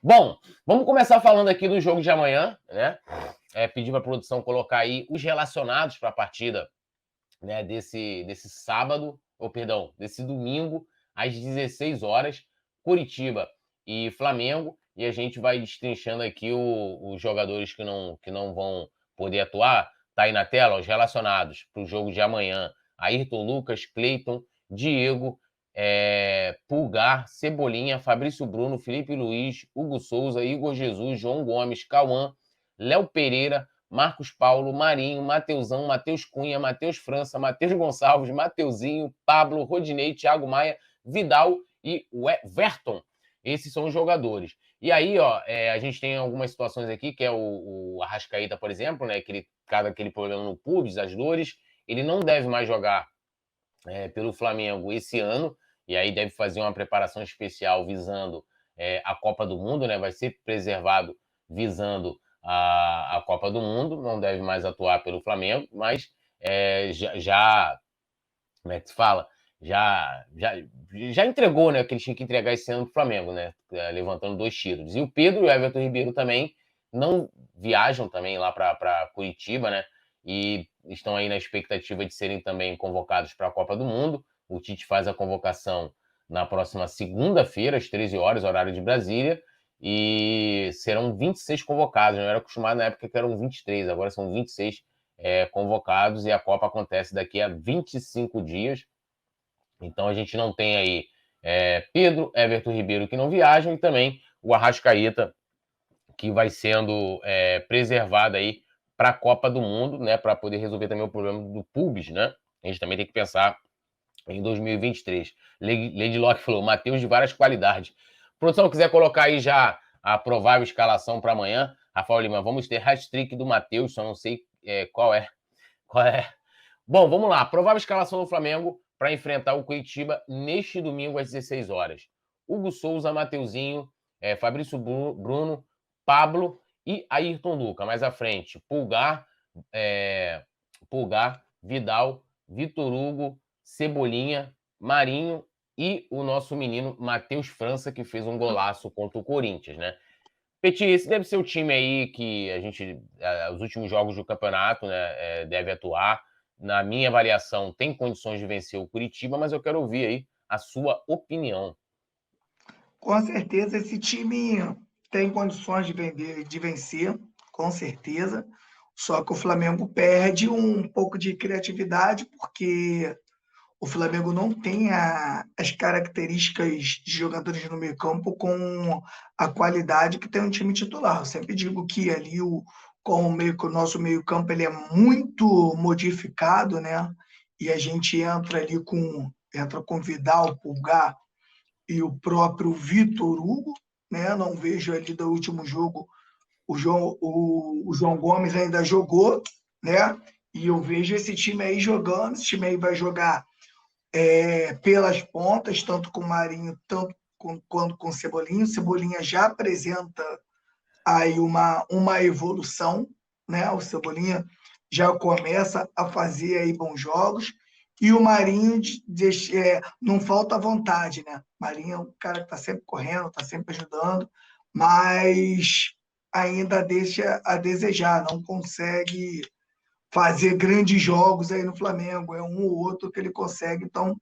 Bom, vamos começar falando aqui do jogo de amanhã, né? Pedir para a produção colocar aí os relacionados para a partida, né, desse sábado, ou perdão, desse domingo, às 16 horas, Curitiba e Flamengo, e a gente vai destrinchando aqui os jogadores que não vão poder atuar. Tá aí na tela, os relacionados para o jogo de amanhã: Ayrton Lucas, Cleiton, Diego, Pulgar, Cebolinha, Fabrício Bruno, Felipe Luiz, Hugo Souza, Igor Jesus, João Gomes, Cauã, Léo Pereira, Marcos Paulo, Marinho, Mateusão, Matheus Cunha, Matheus França, Matheus Gonçalves, Mateuzinho, Pablo, Rodinei, Thiago Maia, Vidal e Verton. Esses são os jogadores. E aí, ó, a gente tem algumas situações aqui, que é o Arrascaeta, por exemplo, né, que ele caga aquele problema no pubis, as dores, ele não deve mais jogar pelo Flamengo esse ano, e aí deve fazer uma preparação especial visando a Copa do Mundo, né, vai ser preservado visando a Copa do Mundo, não deve mais atuar pelo Flamengo, mas já como é que se fala? Já entregou, né, que ele tinha que entregar esse ano para o Flamengo, né, levantando 2 títulos. E o Pedro e o Everton Ribeiro também não viajam também lá para Curitiba, né, e estão aí na expectativa de serem também convocados para a Copa do Mundo. O Tite faz a convocação na próxima segunda-feira, às 13 horas, horário de Brasília, e serão 26 convocados. Eu era acostumado na época que eram 23, agora são 26 convocados, e a Copa acontece daqui a 25 dias. Então a gente não tem aí Pedro, Everton Ribeiro que não viajam, e também o Arrascaeta, que vai sendo preservado aí para a Copa do Mundo, né, para poder resolver também o problema do pubis, né? A gente também tem que pensar em 2023. Lady Locke falou: Matheus de várias qualidades. Produção, quiser colocar aí já a provável escalação para amanhã. Rafael Lima, vamos ter hat-trick do Matheus, só não sei qual é. Bom, vamos lá. Provável escalação do Flamengo para enfrentar o Curitiba neste domingo às 16 horas. Hugo Souza, Mateuzinho, Fabrício Bruno, Pablo e Ayrton Lucas. Mais à frente, Pulgar, Vidal, Vitor Hugo, Cebolinha, Marinho e o nosso menino Matheus França, que fez um golaço contra o Corinthians, né? Petit, esse deve ser o time aí que a gente, os últimos jogos do campeonato, né, deve atuar. Na minha avaliação, tem condições de vencer o Curitiba, mas eu quero ouvir aí a sua opinião. Com certeza, esse time tem condições de vencer, com certeza. Só que o Flamengo perde um pouco de criatividade, porque o Flamengo não tem as características de jogadores no meio-campo com a qualidade que tem um time titular. Eu sempre digo que ali o nosso meio-campo ele é muito modificado, né? E a gente entra com Vidal, Pulgar e o próprio Vitor Hugo, né? Não vejo ali do último jogo o João Gomes ainda jogou, né? E eu vejo esse time aí jogando. Esse time aí vai jogar pelas pontas, tanto com o Marinho, quanto com o Cebolinha. O Cebolinha já apresenta aí uma evolução, né? O Cebolinha já começa a fazer aí bons jogos. E o Marinho não falta vontade, né? O Marinho é um cara que está sempre correndo, está sempre ajudando, mas ainda deixa a desejar, não consegue fazer grandes jogos aí no Flamengo. É um ou outro que ele consegue, então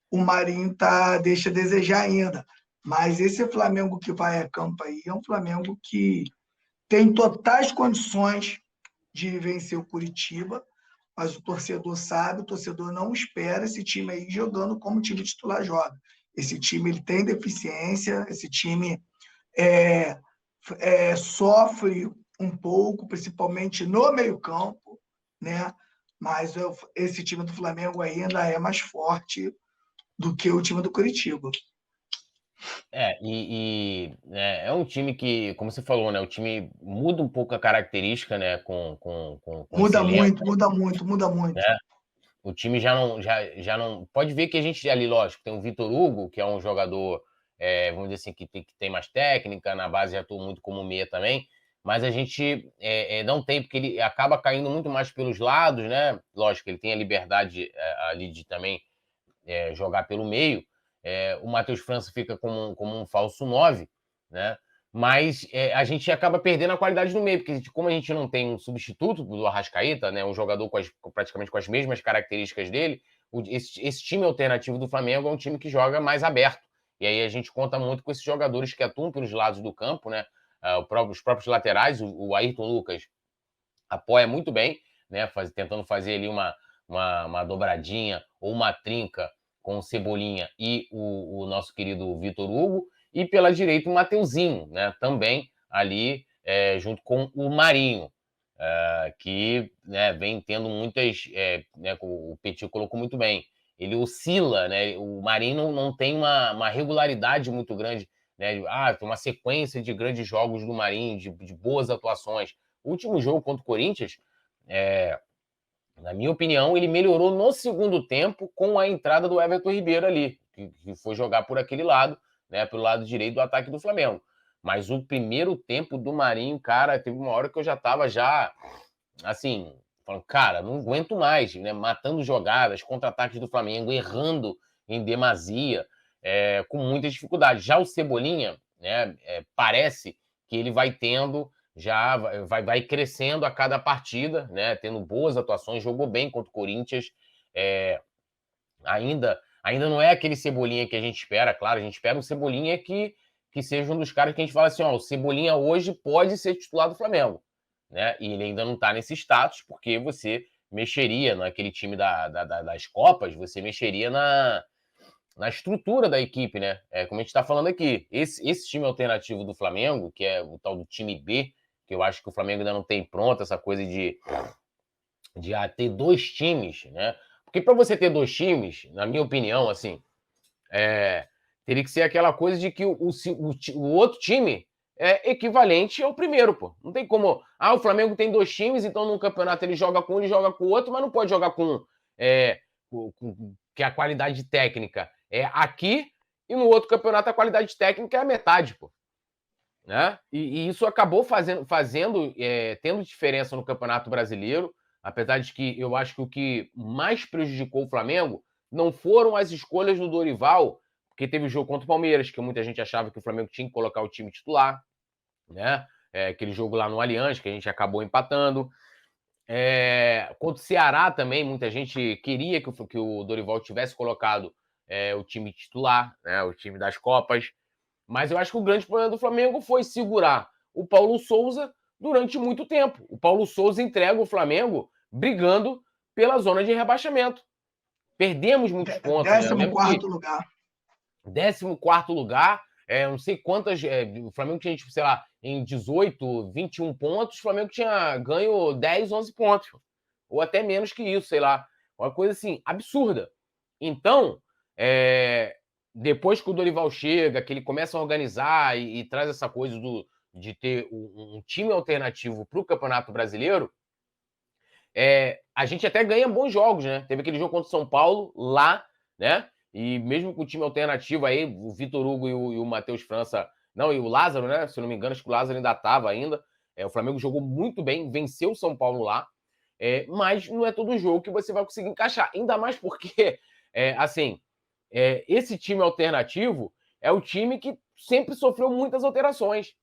o Marinho deixa a desejar ainda. Mas esse Flamengo que vai a campo aí é um Flamengo que tem totais condições de vencer o Curitiba, mas o torcedor sabe, o torcedor não espera esse time aí jogando como o time titular joga. Esse time ele tem deficiência, esse time sofre um pouco, principalmente no meio-campo, né? Mas esse time do Flamengo ainda é mais forte do que o time do Curitiba. É um time que, como você falou, né, o time muda um pouco a característica, né, com esse Muda elenco, muito, muda muito, muda muito. né? O time já não. Pode ver que a gente ali, lógico, tem o Vitor Hugo, que é um jogador, vamos dizer assim, que tem mais técnica, na base já atua muito como meia também, mas a gente não tem, porque ele acaba caindo muito mais pelos lados, né? Lógico, ele tem a liberdade ali de também jogar pelo meio. O Matheus França fica como um falso 9, né? Mas a gente acaba perdendo a qualidade no meio, porque como a gente não tem um substituto do Arrascaeta, né, um jogador praticamente com as mesmas características dele, esse time alternativo do Flamengo é um time que joga mais aberto. E aí a gente conta muito com esses jogadores que atuam pelos lados do campo, né? Os próprios laterais, o Ayrton Lucas apoia muito bem, né? Tentando fazer ali uma dobradinha ou uma trinca com o Cebolinha e o nosso querido Vitor Hugo. E pela direita o Mateuzinho, né? Também ali junto com o Marinho, que né, vem tendo muitas. Né, o Petit colocou muito bem. Ele oscila, né? O Marinho não tem uma regularidade muito grande, né? Tem uma sequência de grandes jogos do Marinho, de boas atuações. O último jogo contra o Corinthians, na minha opinião, ele melhorou no segundo tempo com a entrada do Everton Ribeiro ali, que foi jogar por aquele lado, né, pelo lado direito do ataque do Flamengo. Mas o primeiro tempo do Marinho, cara, teve uma hora que eu já tava assim, falando, cara, não aguento mais, né, matando jogadas, contra-ataques do Flamengo, errando em demasia, com muita dificuldade. Já o Cebolinha, né, parece que ele vai tendo já vai crescendo a cada partida, né? Tendo boas atuações, jogou bem contra o Corinthians. Ainda não é aquele Cebolinha que a gente espera, claro, a gente espera um Cebolinha que seja um dos caras que a gente fala assim, ó, o Cebolinha hoje pode ser titular do Flamengo, né? E ele ainda não tá nesse status, porque você mexeria naquele time das Copas, você mexeria na estrutura da equipe, né? Como a gente está falando aqui, esse time alternativo do Flamengo, que é o tal do time B, que eu acho que o Flamengo ainda não tem pronto, essa coisa de ter dois times, né? Porque para você ter dois times, na minha opinião, assim, teria que ser aquela coisa de que o outro time é equivalente ao primeiro, pô. Não tem como. O Flamengo tem dois times, então no campeonato ele joga com um, ele joga com o outro, mas não pode jogar que a qualidade técnica é aqui e no outro campeonato a qualidade técnica é a metade, pô. Né? E isso acabou tendo diferença no Campeonato Brasileiro, apesar de que eu acho que o que mais prejudicou o Flamengo não foram as escolhas do Dorival, porque teve o jogo contra o Palmeiras, que muita gente achava que o Flamengo tinha que colocar o time titular, né? Aquele jogo lá no Allianz, que a gente acabou empatando. Contra o Ceará também, muita gente queria que o Dorival tivesse colocado o time titular, né? O time das Copas. Mas eu acho que o grande problema do Flamengo foi segurar o Paulo Souza durante muito tempo. O Paulo Souza entrega o Flamengo brigando pela zona de rebaixamento. Perdemos muitos pontos, né? Eu lembro que 14º lugar. 14º lugar, não sei quantas. O Flamengo tinha, tipo, sei lá, em 18, 21 pontos, o Flamengo tinha ganho 10, 11 pontos. Ou até menos que isso, sei lá. Uma coisa assim, absurda. Então, depois que o Dorival chega, que ele começa a organizar e traz essa coisa de ter um time alternativo para o Campeonato Brasileiro, a gente até ganha bons jogos, né? Teve aquele jogo contra o São Paulo lá, né? E mesmo com o time alternativo aí, o Vitor Hugo e o Matheus França, não, e o Lázaro, né? Se eu não me engano, acho que o Lázaro ainda estava ainda. O Flamengo jogou muito bem, venceu o São Paulo lá, mas não é todo jogo que você vai conseguir encaixar. Ainda mais porque, assim, esse time alternativo é o time que sempre sofreu muitas alterações,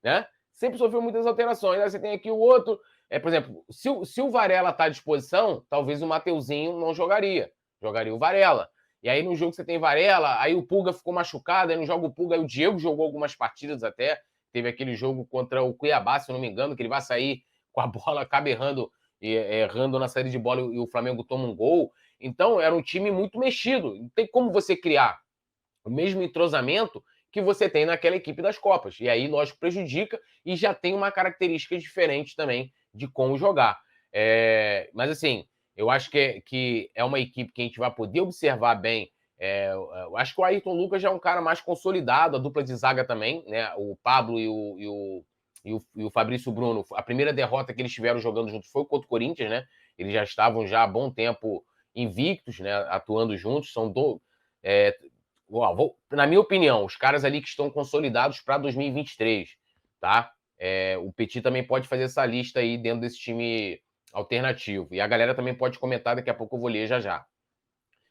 né? Sempre sofreu muitas alterações. Aí você tem aqui o outro. Por exemplo, se o Varela está à disposição, talvez o Mateuzinho não jogaria. Jogaria o Varela. E aí no jogo você tem Varela, aí o Pulga ficou machucado, aí não joga o Pulga, aí o Diego jogou algumas partidas até. Teve aquele jogo contra o Cuiabá, se eu não me engano, que ele vai sair com a bola, acaba errando na saída de bola e o Flamengo toma um gol. Então era um time muito mexido. Não tem como você criar o mesmo entrosamento que você tem naquela equipe das Copas. E aí, lógico, prejudica e já tem uma característica diferente também de como jogar. Mas, assim, eu acho que é uma equipe que a gente vai poder observar bem. Eu acho que o Ayrton Lucas já é um cara mais consolidado, a dupla de zaga também, né? O Pablo e o Fabrício Bruno. A primeira derrota que eles tiveram jogando juntos foi contra o Corinthians, né? Eles já estavam já há bom tempo invictos, né? Atuando juntos. São na minha opinião, os caras ali que estão consolidados para 2023, tá? O Petit também pode fazer essa lista aí dentro desse time alternativo. E a galera também pode comentar, daqui a pouco eu vou ler já.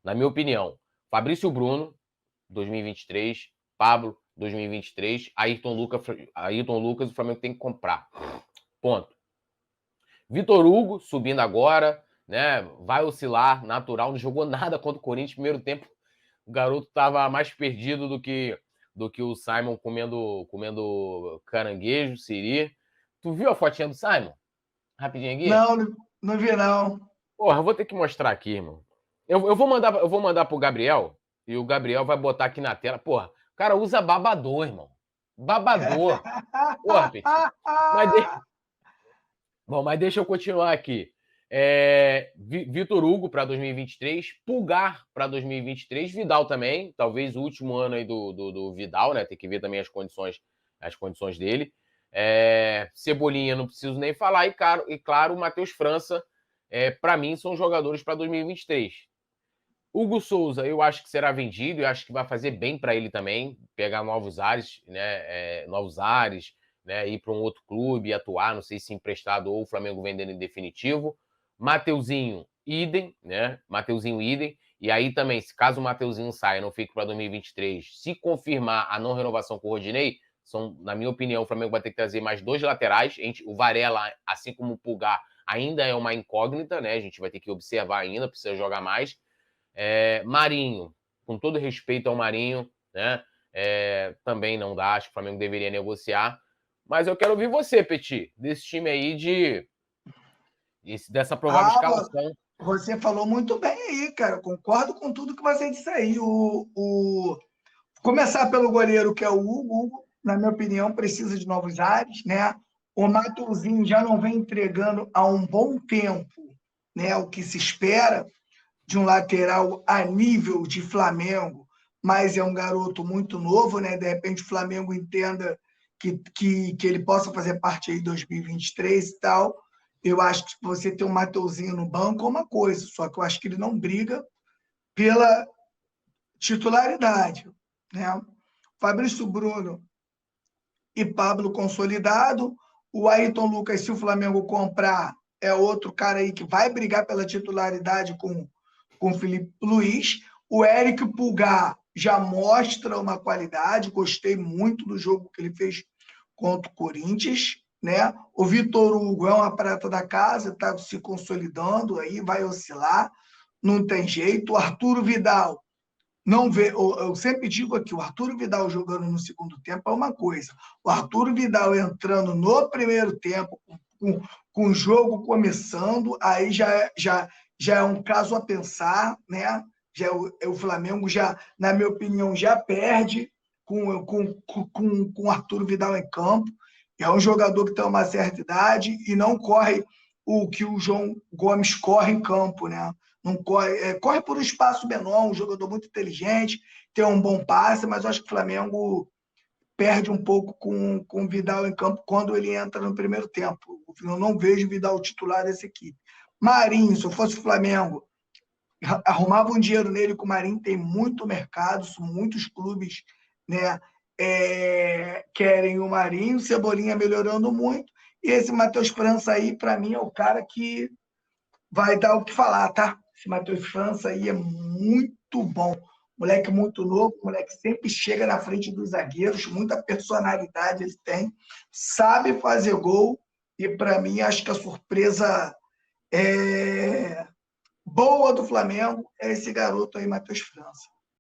Na minha opinião, Fabrício Bruno, 2023, Pablo, 2023, Ayrton Lucas o Flamengo tem que comprar. Ponto. Vitor Hugo, subindo agora, né? Vai oscilar, natural, não jogou nada contra o Corinthians no primeiro tempo. O garoto estava mais perdido do que o Simon comendo caranguejo, siri. Tu viu a fotinha do Simon? Rapidinho aqui? Não, não vi, não. Porra, eu vou ter que mostrar aqui, irmão. Eu vou mandar pro Gabriel, e o Gabriel vai botar aqui na tela. Porra, o cara usa babador, irmão. Babador. Porra, Petit. Mas, bom, mas deixa eu continuar aqui. Vitor Hugo para 2023, Pulgar para 2023, Vidal também, talvez o último ano aí do Vidal, né? Tem que ver também as condições dele. Cebolinha, não preciso nem falar, e claro, o Matheus França, para mim, são jogadores para 2023. Hugo Souza, eu acho que será vendido, eu acho que vai fazer bem para ele também, pegar novos ares, né? Né, ir para um outro clube, atuar, não sei se emprestado ou o Flamengo vendendo em definitivo. Mateuzinho, idem, né? Mateuzinho, idem. E aí também, se caso o Mateuzinho saia, não fique para 2023, se confirmar a não renovação com o Rodinei, na minha opinião, o Flamengo vai ter que trazer mais 2 laterais. O Varela, assim como o Pulgar, ainda é uma incógnita, né? A gente vai ter que observar ainda, precisa jogar mais. Marinho, com todo respeito ao Marinho, né? Também não dá, acho que o Flamengo deveria negociar. Mas eu quero ouvir você, Petit, desse time aí dessa provável escalação. Você falou muito bem aí, cara. Concordo com tudo que você disse aí. Começar pelo goleiro, que é o Hugo. Hugo, na minha opinião, precisa de novos ares, né? O Mateuzinho já não vem entregando há um bom tempo, né? O que se espera de um lateral a nível de Flamengo, mas é um garoto muito novo, né? De repente o Flamengo entenda que ele possa fazer parte aí de 2023 e tal. Eu acho que você ter um Mateuzinho no banco é uma coisa, só que eu acho que ele não briga pela titularidade, né? Fabrício Bruno e Pablo consolidado, o Ayrton Lucas, se o Flamengo comprar, é outro cara aí que vai brigar pela titularidade com o Felipe Luiz. O Eric Pulgar já mostra uma qualidade, gostei muito do jogo que ele fez contra o Corinthians, né? O Vitor Hugo é uma prata da casa, está se consolidando aí, vai oscilar, não tem jeito. O Arturo Vidal, não vê, eu sempre digo aqui, o Arturo Vidal jogando no segundo tempo é uma coisa, o Arturo Vidal entrando no primeiro tempo, com o jogo começando, aí já é um caso a pensar, né? O Flamengo já, na minha opinião, já perde com o Arturo Vidal em campo. É um jogador que tem uma certa idade e não corre o que o João Gomes corre em campo, né? Não corre por um espaço menor, um jogador muito inteligente, tem um bom passe, mas eu acho que o Flamengo perde um pouco com o Vidal em campo quando ele entra no primeiro tempo. Eu não vejo o Vidal titular dessa equipe. Marinho, se eu fosse o Flamengo, arrumava um dinheiro nele, que o Marinho tem muito mercado, muitos clubes, né, querem o Marinho, Cebolinha melhorando muito, e esse Matheus França aí, para mim, é o cara que vai dar o que falar, tá? Esse Matheus França aí é muito bom. Moleque muito novo, moleque sempre chega na frente dos zagueiros, muita personalidade ele tem, sabe fazer gol, e para mim acho que a surpresa boa do Flamengo é esse garoto aí, Matheus França.